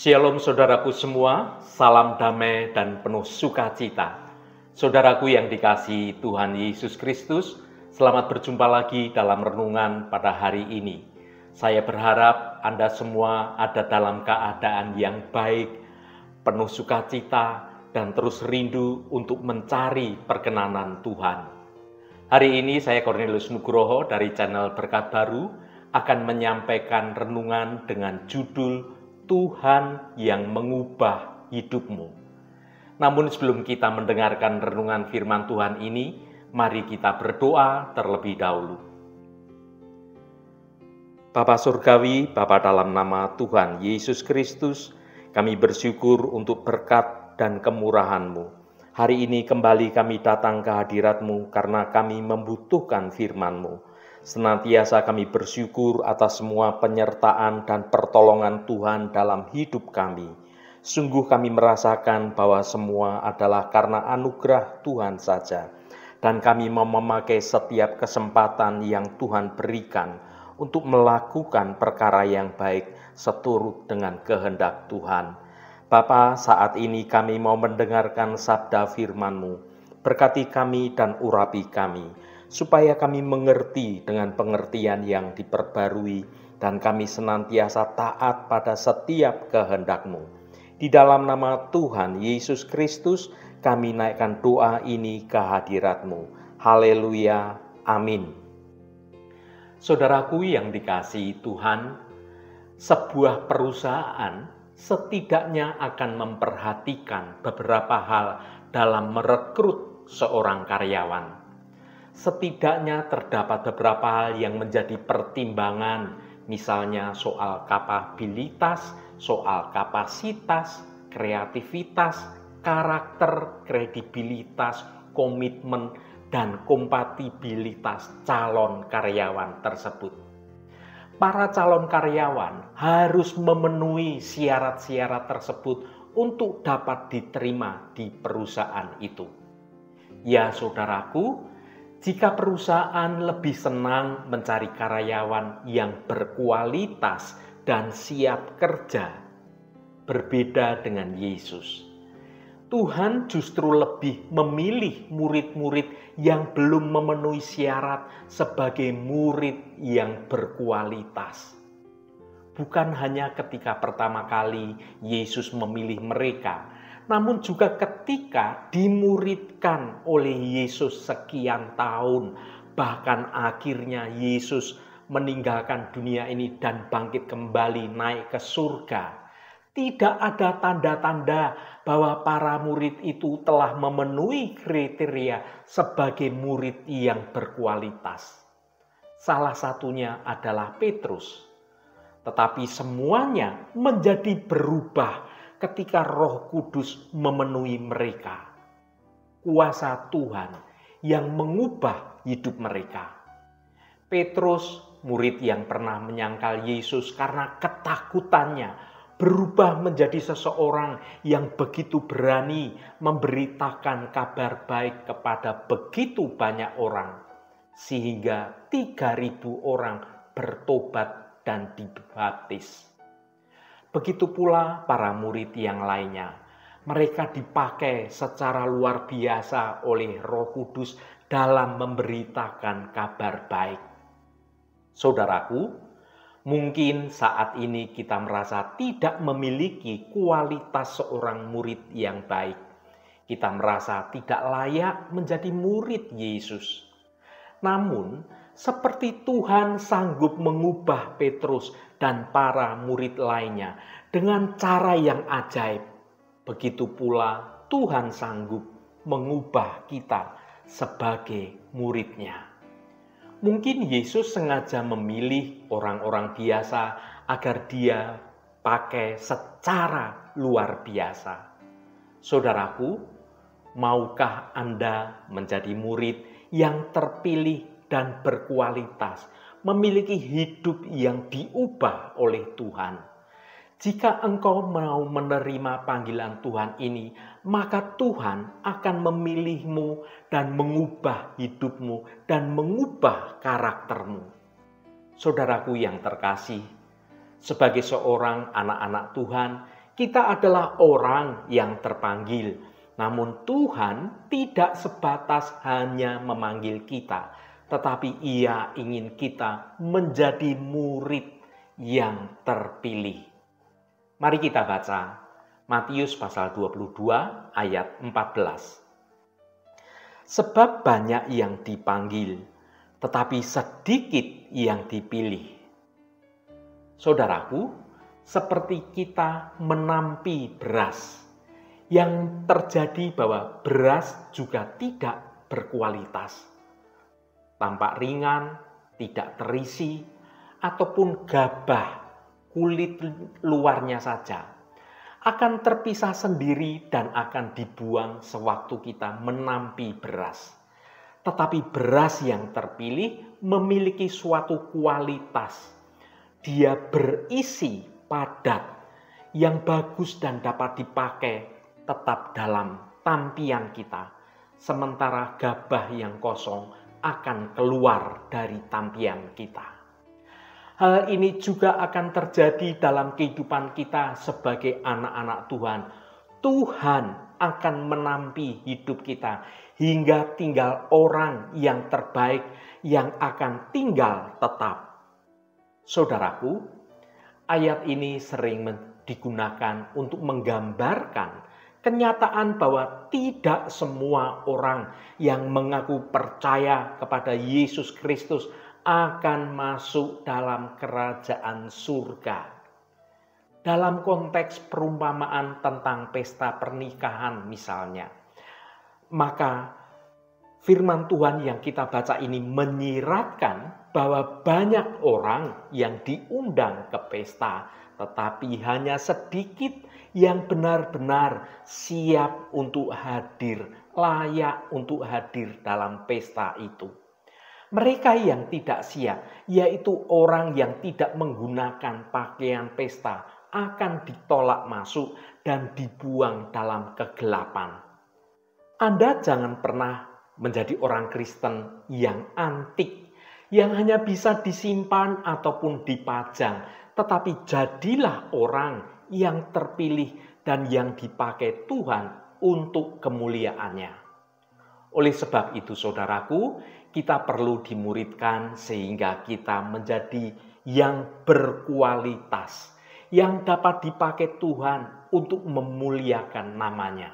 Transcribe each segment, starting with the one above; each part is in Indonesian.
Shalom saudaraku semua, salam damai dan penuh sukacita. Saudaraku yang dikasihi Tuhan Yesus Kristus, selamat berjumpa lagi dalam renungan pada hari ini. Saya berharap Anda semua ada dalam keadaan yang baik, penuh sukacita, dan terus rindu untuk mencari perkenanan Tuhan. Hari ini saya Cornelius Nugroho dari channel Berkat Baru akan menyampaikan renungan dengan judul Tuhan yang mengubah hidupmu. Namun sebelum kita mendengarkan renungan firman Tuhan ini, mari kita berdoa terlebih dahulu. Bapa Surgawi, Bapa dalam nama Tuhan Yesus Kristus, kami bersyukur untuk berkat dan kemurahan-Mu. Hari ini kembali kami datang ke hadirat-Mu karena kami membutuhkan firman-Mu. Senantiasa kami bersyukur atas semua penyertaan dan pertolongan Tuhan dalam hidup kami. Sungguh kami merasakan bahwa semua adalah karena anugerah Tuhan saja. Dan kami mau memakai setiap kesempatan yang Tuhan berikan untuk melakukan perkara yang baik seturut dengan kehendak Tuhan. Bapa, saat ini kami mau mendengarkan sabda firman-Mu. Berkati kami dan urapi kami, supaya kami mengerti dengan pengertian yang diperbarui dan kami senantiasa taat pada setiap kehendak-Mu. Di dalam nama Tuhan Yesus Kristus, kami naikkan doa ini ke hadirat-Mu. Haleluya, amin. Saudaraku yang dikasihi Tuhan, sebuah perusahaan setidaknya akan memperhatikan beberapa hal dalam merekrut seorang karyawan. Setidaknya terdapat beberapa hal yang menjadi pertimbangan, misalnya soal kapabilitas, soal kapasitas, kreativitas, karakter, kredibilitas, komitmen, dan kompatibilitas calon karyawan tersebut. Para calon karyawan harus memenuhi syarat-syarat tersebut untuk dapat diterima di perusahaan itu. Ya saudaraku, jika perusahaan lebih senang mencari karyawan yang berkualitas dan siap kerja, berbeda dengan Yesus. Tuhan justru lebih memilih murid-murid yang belum memenuhi syarat sebagai murid yang berkualitas. Bukan hanya ketika pertama kali Yesus memilih mereka, namun juga ketika dimuridkan oleh Yesus sekian tahun, bahkan akhirnya Yesus meninggalkan dunia ini dan bangkit kembali naik ke surga. Tidak ada tanda-tanda bahwa para murid itu telah memenuhi kriteria sebagai murid yang berkualitas. Salah satunya adalah Petrus. Tetapi semuanya menjadi berubah ketika Roh Kudus memenuhi mereka. Kuasa Tuhan yang mengubah hidup mereka. Petrus, murid yang pernah menyangkal Yesus karena ketakutannya, berubah menjadi seseorang yang begitu berani memberitakan kabar baik kepada begitu banyak orang. Sehingga 3.000 orang bertobat dan dibaptis. Begitu pula para murid yang lainnya. Mereka dipakai secara luar biasa oleh Roh Kudus dalam memberitakan kabar baik. Saudaraku, mungkin saat ini kita merasa tidak memiliki kualitas seorang murid yang baik. Kita merasa tidak layak menjadi murid Yesus. Namun, seperti Tuhan sanggup mengubah Petrus dan para murid lainnya dengan cara yang ajaib, begitu pula Tuhan sanggup mengubah kita sebagai murid-Nya. Mungkin Yesus sengaja memilih orang-orang biasa agar dia pakai secara luar biasa. Saudaraku, maukah Anda menjadi murid yang terpilih dan berkualitas, memiliki hidup yang diubah oleh Tuhan? Jika engkau mau menerima panggilan Tuhan ini, maka Tuhan akan memilihmu dan mengubah hidupmu dan mengubah karaktermu. Saudaraku yang terkasih, sebagai seorang anak-anak Tuhan, Kita adalah orang yang terpanggil, namun Tuhan tidak sebatas hanya memanggil kita, tetapi Ia ingin kita menjadi murid yang terpilih. Mari kita baca Matius pasal 22 ayat 14. Sebab banyak yang dipanggil, tetapi sedikit yang dipilih. Saudaraku, seperti kita menampi beras, yang terjadi bahwa beras juga tidak berkualitas. Tampak ringan, tidak terisi, ataupun gabah, kulit luarnya saja, akan terpisah sendiri dan akan dibuang sewaktu kita menampi beras. Tetapi beras yang terpilih memiliki suatu kualitas. Dia berisi padat, yang bagus dan dapat dipakai tetap dalam tampian kita. Sementara gabah yang kosong akan keluar dari tampian kita. Hal ini juga akan terjadi dalam kehidupan kita sebagai anak-anak Tuhan. Tuhan akan menampi hidup kita hingga tinggal orang yang terbaik yang akan tinggal tetap. Saudaraku, ayat ini sering digunakan untuk menggambarkan kenyataan bahwa tidak semua orang yang mengaku percaya kepada Yesus Kristus akan masuk dalam kerajaan surga. Dalam konteks perumpamaan tentang pesta pernikahan misalnya, maka firman Tuhan yang kita baca ini menyiratkan bahwa banyak orang yang diundang ke pesta, tetapi hanya sedikit yang benar-benar siap untuk hadir, layak untuk hadir dalam pesta itu. Mereka yang tidak siap, yaitu orang yang tidak menggunakan pakaian pesta, akan ditolak masuk dan dibuang dalam kegelapan. Anda jangan pernah menjadi orang Kristen yang antik, yang hanya bisa disimpan ataupun dipajang, tetapi jadilah orang yang terpilih dan yang dipakai Tuhan untuk kemuliaannya. Oleh sebab itu, saudaraku, kita perlu dimuridkan sehingga kita menjadi yang berkualitas, yang dapat dipakai Tuhan untuk memuliakan namanya.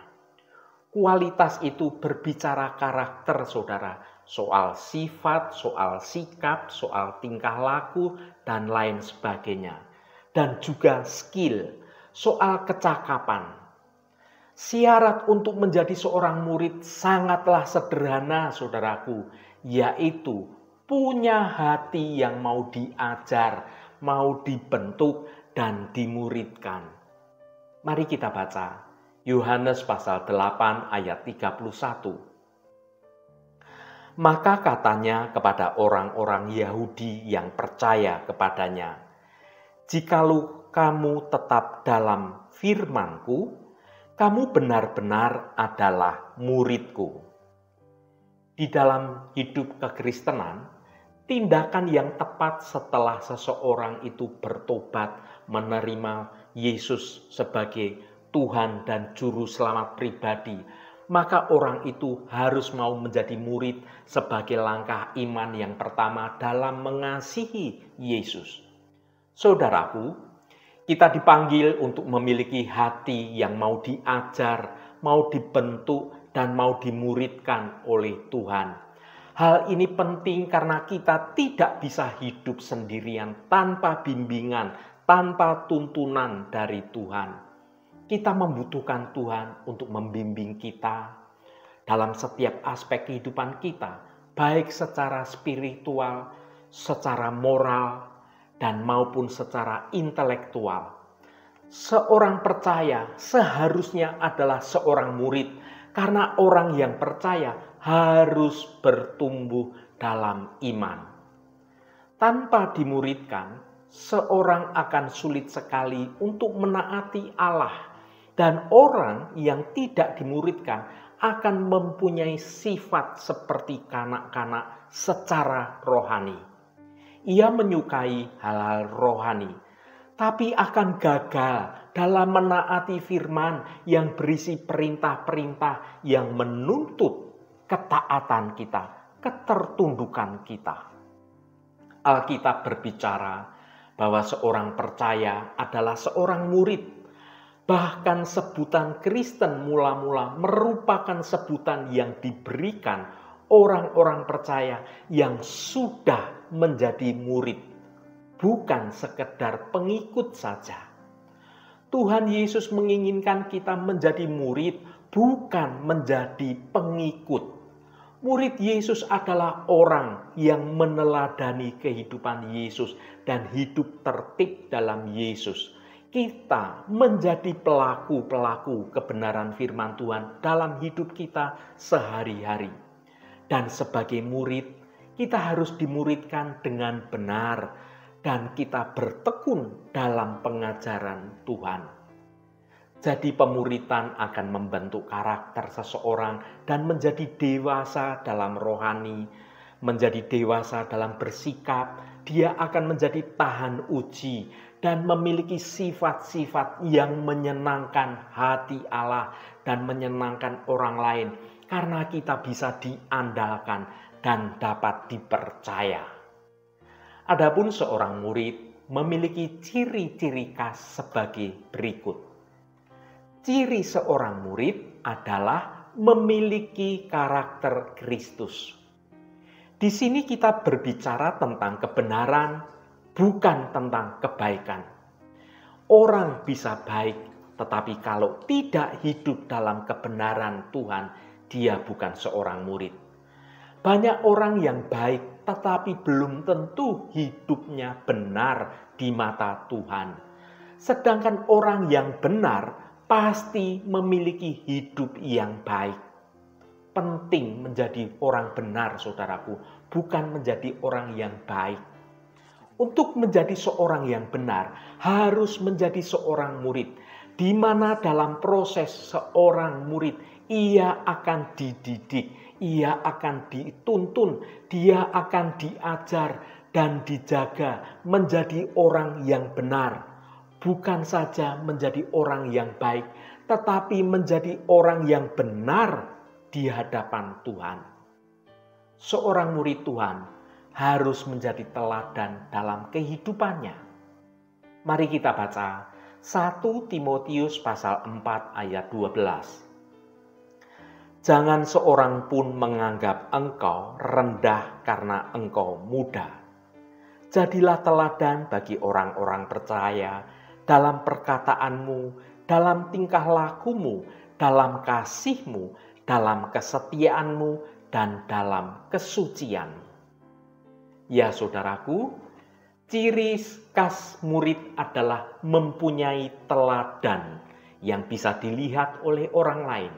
Kualitas itu berbicara karakter, saudara, soal sifat, soal sikap, soal tingkah laku, dan lain sebagainya. Dan juga skill, soal kecakapan. Syarat untuk menjadi seorang murid sangatlah sederhana, saudaraku, yaitu punya hati yang mau diajar, mau dibentuk, dan dimuridkan. Mari kita baca Yohanes pasal 8 ayat 31. Maka katanya kepada orang-orang Yahudi yang percaya kepadanya, "Jikalau kamu tetap dalam firman-Ku, kamu benar-benar adalah murid-Ku." Di dalam hidup kekristenan, tindakan yang tepat setelah seseorang itu bertobat menerima Yesus sebagai Tuhan dan Juru Selamat pribadi, maka orang itu harus mau menjadi murid sebagai langkah iman yang pertama dalam mengasihi Yesus. Saudaraku, kita dipanggil untuk memiliki hati yang mau diajar, mau dibentuk, dan mau dimuridkan oleh Tuhan. Hal ini penting karena kita tidak bisa hidup sendirian tanpa bimbingan, tanpa tuntunan dari Tuhan. Kita membutuhkan Tuhan untuk membimbing kita dalam setiap aspek kehidupan kita, baik secara spiritual, secara moral, dan maupun secara intelektual. Seorang percaya seharusnya adalah seorang murid, karena orang yang percaya harus bertumbuh dalam iman. Tanpa dimuridkan, seorang akan sulit sekali untuk menaati Allah. Dan orang yang tidak dimuridkan akan mempunyai sifat seperti kanak-kanak secara rohani. Ia menyukai hal-hal rohani, tapi akan gagal dalam menaati firman yang berisi perintah-perintah yang menuntut ketaatan kita, ketertundukan kita. Alkitab berbicara bahwa seorang percaya adalah seorang murid. Bahkan sebutan Kristen mula-mula merupakan sebutan yang diberikan orang-orang percaya yang sudah menjadi murid, bukan sekedar pengikut saja. Tuhan Yesus menginginkan kita menjadi murid, bukan menjadi pengikut. Murid Yesus adalah orang yang meneladani kehidupan Yesus dan hidup tertib dalam Yesus. Kita menjadi pelaku-pelaku kebenaran firman Tuhan dalam hidup kita sehari-hari. Dan sebagai murid, kita harus dimuridkan dengan benar dan kita bertekun dalam pengajaran Tuhan. Jadi pemuritan akan membentuk karakter seseorang dan menjadi dewasa dalam rohani, menjadi dewasa dalam bersikap. Dia akan menjadi tahan uji dan memiliki sifat-sifat yang menyenangkan hati Allah dan menyenangkan orang lain karena kita bisa diandalkan dan dapat dipercaya. Adapun seorang murid memiliki ciri-ciri khas sebagai berikut. Ciri seorang murid adalah memiliki karakter Kristus. Di sini kita berbicara tentang kebenaran, bukan tentang kebaikan. Orang bisa baik, tetapi kalau tidak hidup dalam kebenaran Tuhan, dia bukan seorang murid. Banyak orang yang baik, tetapi belum tentu hidupnya benar di mata Tuhan. Sedangkan orang yang benar pasti memiliki hidup yang baik. Penting menjadi orang benar, saudaraku, bukan menjadi orang yang baik. Untuk menjadi seorang yang benar, harus menjadi seorang murid, di mana dalam proses seorang murid, ia akan dididik, ia akan dituntun, dia akan diajar dan dijaga menjadi orang yang benar. Bukan saja menjadi orang yang baik, tetapi menjadi orang yang benar di hadapan Tuhan. Seorang murid Tuhan harus menjadi teladan dalam kehidupannya. Mari kita baca 1 Timotius pasal 4 ayat 12. Jangan seorang pun menganggap engkau rendah karena engkau muda. Jadilah teladan bagi orang-orang percaya dalam perkataanmu, dalam tingkah lakumu, dalam kasihmu, dalam kesetiaanmu, dan dalam kesucian. Ya saudaraku, ciri khas murid adalah mempunyai teladan yang bisa dilihat oleh orang lain.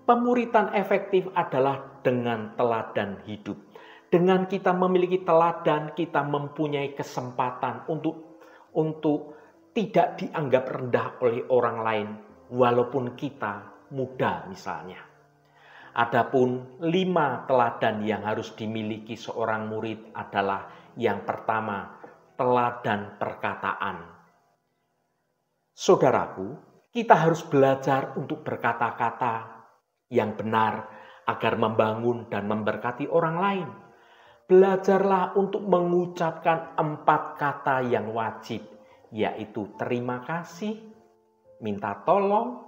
Pemuritan efektif adalah dengan teladan hidup. Dengan kita memiliki teladan, kita mempunyai kesempatan untuk tidak dianggap rendah oleh orang lain, walaupun kita muda misalnya. Adapun 5 teladan yang harus dimiliki seorang murid adalah yang pertama, teladan perkataan. Saudaraku, kita harus belajar untuk berkata-kata yang benar agar membangun dan memberkati orang lain. Belajarlah untuk mengucapkan 4 kata yang wajib, yaitu terima kasih, minta tolong,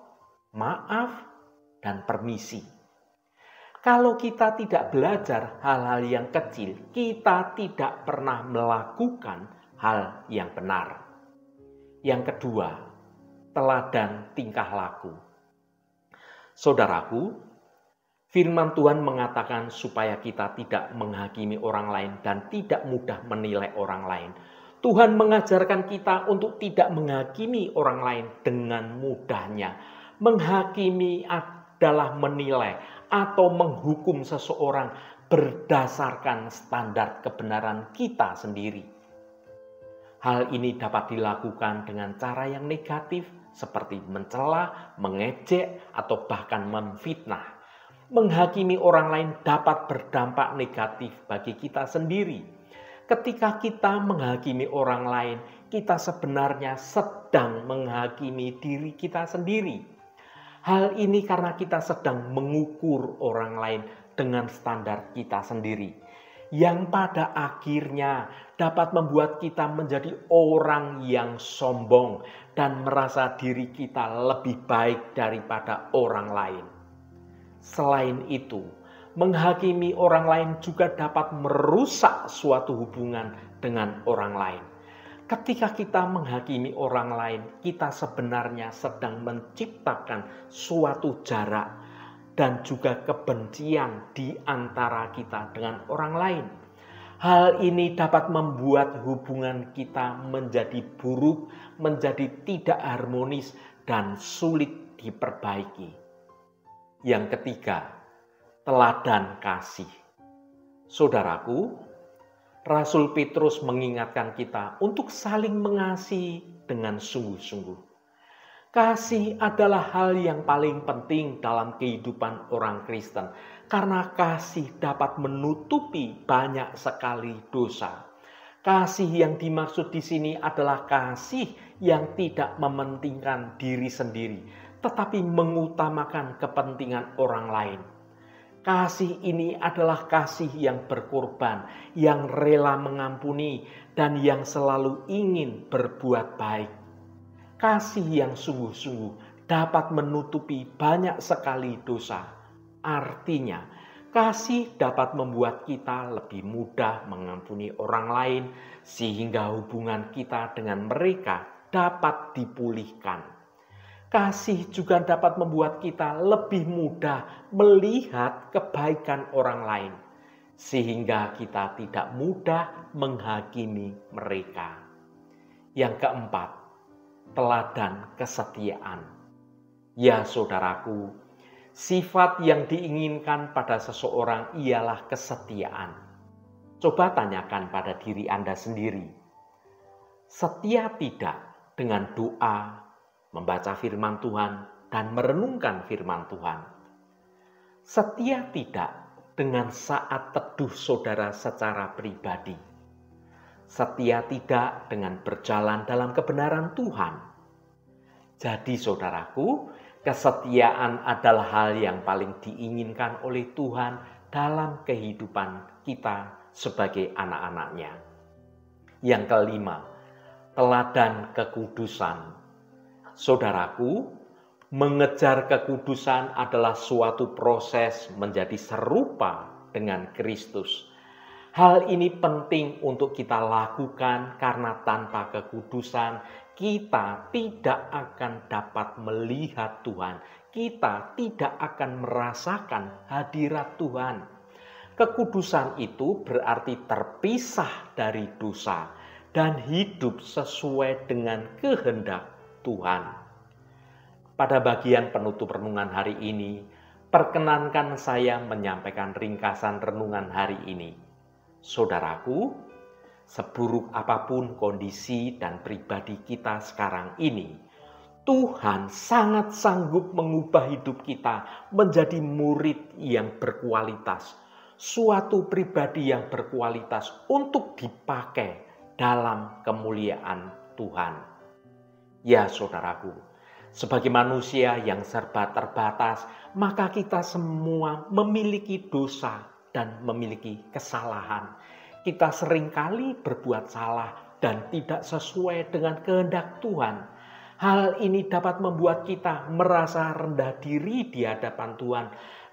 maaf, dan permisi. Kalau kita tidak belajar hal-hal yang kecil, kita tidak pernah melakukan hal yang benar. Yang kedua, teladan tingkah laku. Saudaraku, firman Tuhan mengatakan supaya kita tidak menghakimi orang lain dan tidak mudah menilai orang lain. Tuhan mengajarkan kita untuk tidak menghakimi orang lain dengan mudahnya. Menghakimi adalah menilai atau menghukum seseorang berdasarkan standar kebenaran kita sendiri. Hal ini dapat dilakukan dengan cara yang negatif seperti mencela, mengejek, atau bahkan memfitnah. Menghakimi orang lain dapat berdampak negatif bagi kita sendiri. Ketika kita menghakimi orang lain, kita sebenarnya sedang menghakimi diri kita sendiri. Hal ini karena kita sedang mengukur orang lain dengan standar kita sendiri, yang pada akhirnya dapat membuat kita menjadi orang yang sombong dan merasa diri kita lebih baik daripada orang lain. Selain itu, menghakimi orang lain juga dapat merusak suatu hubungan dengan orang lain. Ketika kita menghakimi orang lain, kita sebenarnya sedang menciptakan suatu jarak dan juga kebencian di antara kita dengan orang lain. Hal ini dapat membuat hubungan kita menjadi buruk, menjadi tidak harmonis, dan sulit diperbaiki. Yang ketiga, teladan kasih. Saudaraku, Rasul Petrus mengingatkan kita untuk saling mengasihi dengan sungguh-sungguh. Kasih adalah hal yang paling penting dalam kehidupan orang Kristen, karena kasih dapat menutupi banyak sekali dosa. Kasih yang dimaksud di sini adalah kasih yang tidak mementingkan diri sendiri, tetapi mengutamakan kepentingan orang lain. Kasih ini adalah kasih yang berkorban, yang rela mengampuni, dan yang selalu ingin berbuat baik. Kasih yang sungguh-sungguh dapat menutupi banyak sekali dosa. Artinya, kasih dapat membuat kita lebih mudah mengampuni orang lain, sehingga hubungan kita dengan mereka dapat dipulihkan. Kasih juga dapat membuat kita lebih mudah melihat kebaikan orang lain, sehingga kita tidak mudah menghakimi mereka. Yang keempat, teladan kesetiaan. Ya saudaraku, sifat yang diinginkan pada seseorang ialah kesetiaan. Coba tanyakan pada diri Anda sendiri, setia tidak dengan doa, membaca firman Tuhan, dan merenungkan firman Tuhan? Setia tidak dengan saat teduh saudara secara pribadi? Setia tidak dengan berjalan dalam kebenaran Tuhan? Jadi saudaraku, kesetiaan adalah hal yang paling diinginkan oleh Tuhan dalam kehidupan kita sebagai anak-anak-Nya. Yang kelima, teladan kekudusan. Saudaraku, mengejar kekudusan adalah suatu proses menjadi serupa dengan Kristus. Hal ini penting untuk kita lakukan karena tanpa kekudusan kita tidak akan dapat melihat Tuhan. Kita tidak akan merasakan hadirat Tuhan. Kekudusan itu berarti terpisah dari dosa dan hidup sesuai dengan kehendak Tuhan. Pada bagian penutup renungan hari ini, perkenankan saya menyampaikan ringkasan renungan hari ini. Saudaraku, seburuk apapun kondisi dan pribadi kita sekarang ini, Tuhan sangat sanggup mengubah hidup kita menjadi murid yang berkualitas, suatu pribadi yang berkualitas untuk dipakai dalam kemuliaan Tuhan. Ya saudaraku, sebagai manusia yang serba terbatas, maka kita semua memiliki dosa dan memiliki kesalahan. Kita seringkali berbuat salah dan tidak sesuai dengan kehendak Tuhan. Hal ini dapat membuat kita merasa rendah diri di hadapan Tuhan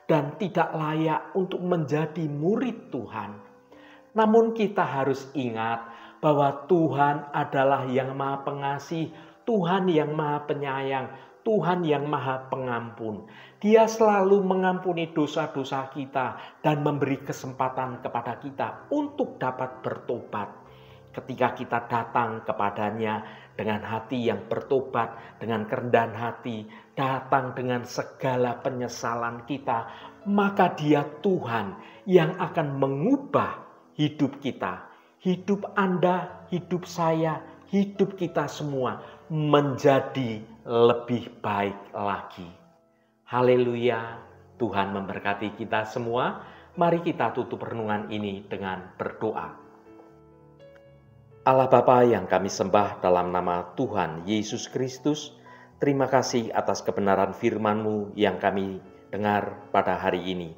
dan tidak layak untuk menjadi murid Tuhan. Namun kita harus ingat bahwa Tuhan adalah yang Maha Pengasih, Tuhan yang Maha Penyayang, Tuhan yang Maha Pengampun. Dia selalu mengampuni dosa-dosa kita dan memberi kesempatan kepada kita untuk dapat bertobat. Ketika kita datang kepadanya dengan hati yang bertobat, dengan kerendahan hati, datang dengan segala penyesalan kita, maka Dia Tuhan yang akan mengubah hidup kita. Hidup Anda, hidup saya, hidup kita semua menjadi lebih baik lagi. Haleluya, Tuhan memberkati kita semua. Mari kita tutup renungan ini dengan berdoa. Allah Bapa yang kami sembah dalam nama Tuhan Yesus Kristus, terima kasih atas kebenaran firman-Mu yang kami dengar pada hari ini.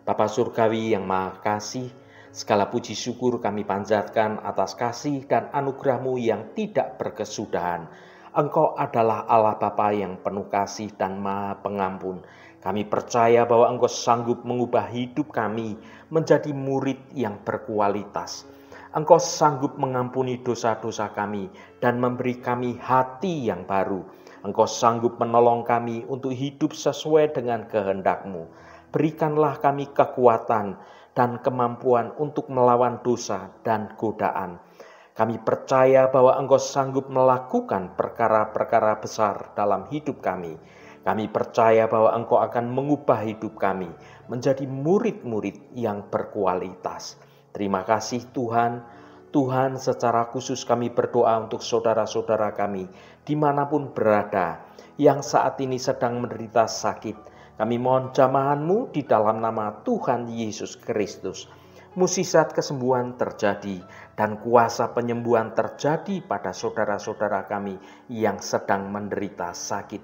Bapa Surgawi yang Maha Kasih, segala puji syukur kami panjatkan atas kasih dan anugerah-Mu yang tidak berkesudahan. Engkau adalah Allah Bapa yang penuh kasih dan Maha Pengampun. Kami percaya bahwa Engkau sanggup mengubah hidup kami menjadi murid yang berkualitas. Engkau sanggup mengampuni dosa-dosa kami dan memberi kami hati yang baru. Engkau sanggup menolong kami untuk hidup sesuai dengan kehendak-Mu. Berikanlah kami kekuatan dan kemampuan untuk melawan dosa dan godaan. Kami percaya bahwa Engkau sanggup melakukan perkara-perkara besar dalam hidup kami. Kami percaya bahwa Engkau akan mengubah hidup kami menjadi murid-murid yang berkualitas. Terima kasih Tuhan. Tuhan, secara khusus kami berdoa untuk saudara-saudara kami dimanapun berada yang saat ini sedang menderita sakit. Kami mohon jamahan-Mu di dalam nama Tuhan Yesus Kristus. Mukjizat kesembuhan terjadi dan kuasa penyembuhan terjadi pada saudara-saudara kami yang sedang menderita sakit.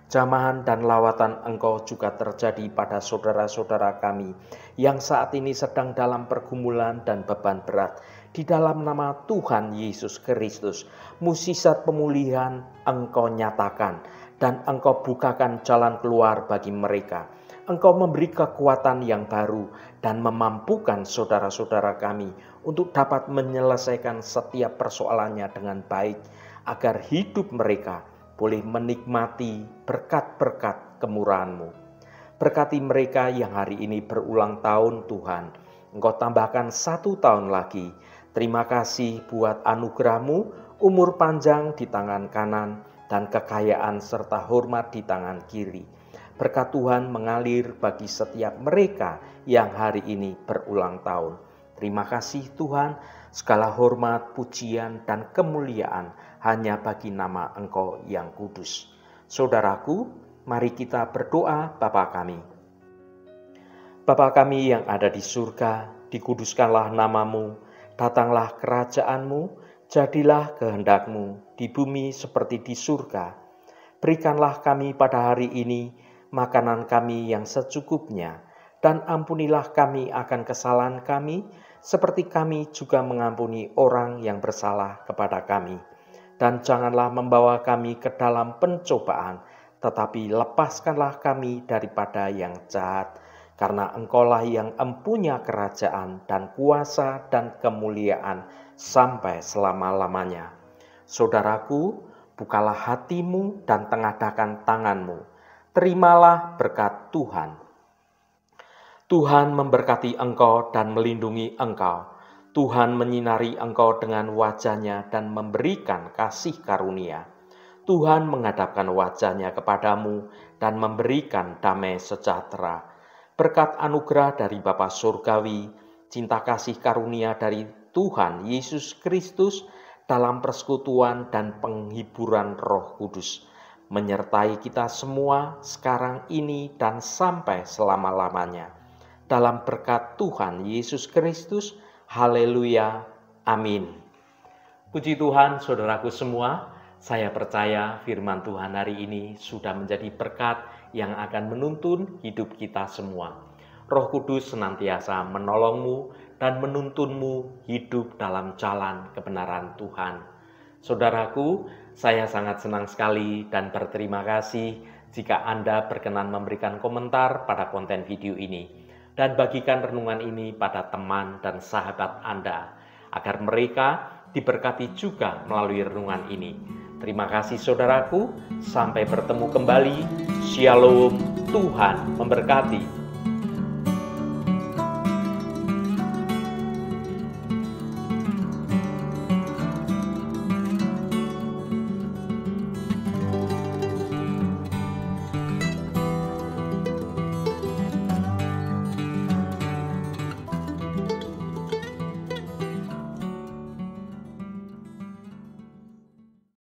Jamahan dan lawatan Engkau juga terjadi pada saudara-saudara kami yang saat ini sedang dalam pergumulan dan beban berat. Di dalam nama Tuhan Yesus Kristus, mukjizat pemulihan Engkau nyatakan dan Engkau bukakan jalan keluar bagi mereka. Engkau memberi kekuatan yang baru dan memampukan saudara-saudara kami untuk dapat menyelesaikan setiap persoalannya dengan baik, agar hidup mereka boleh menikmati berkat-berkat kemurahan-Mu. Berkati mereka yang hari ini berulang tahun Tuhan. Engkau tambahkan 1 tahun lagi. Terima kasih buat anugerah-Mu, umur panjang di tangan kanan, dan kekayaan serta hormat di tangan kiri. Berkat Tuhan mengalir bagi setiap mereka yang hari ini berulang tahun. Terima kasih Tuhan, segala hormat, pujian, dan kemuliaan hanya bagi nama Engkau yang kudus. Saudaraku, mari kita berdoa Bapa kami. Bapa kami yang ada di surga, dikuduskanlah nama-Mu, datanglah kerajaan-Mu, jadilah kehendak-Mu di bumi seperti di surga. Berikanlah kami pada hari ini makanan kami yang secukupnya, dan ampunilah kami akan kesalahan kami, seperti kami juga mengampuni orang yang bersalah kepada kami. Dan janganlah membawa kami ke dalam pencobaan, tetapi lepaskanlah kami daripada yang jahat. Karena Engkaulah yang empunya kerajaan dan kuasa dan kemuliaan sampai selama-lamanya. Saudaraku, bukalah hatimu dan tengadahkan tanganmu. Terimalah berkat Tuhan. Tuhan memberkati engkau dan melindungi engkau. Tuhan menyinari engkau dengan wajah-Nya dan memberikan kasih karunia. Tuhan menghadapkan wajah-Nya kepadamu dan memberikan damai sejahtera. Berkat anugerah dari Bapa Surgawi, cinta kasih karunia dari Tuhan Yesus Kristus dalam persekutuan dan penghiburan Roh Kudus menyertai kita semua sekarang ini dan sampai selama-lamanya. Dalam berkat Tuhan Yesus Kristus, haleluya, amin. Puji Tuhan, saudaraku semua, saya percaya firman Tuhan hari ini sudah menjadi berkat yang akan menuntun hidup kita semua. Roh Kudus senantiasa menolongmu dan menuntunmu hidup dalam jalan kebenaran Tuhan. Saudaraku, saya sangat senang sekali dan berterima kasih jika Anda berkenan memberikan komentar pada konten video ini dan bagikan renungan ini pada teman dan sahabat Anda, agar mereka diberkati juga melalui renungan ini. Terima kasih saudaraku, sampai bertemu kembali. Shalom, Tuhan memberkati.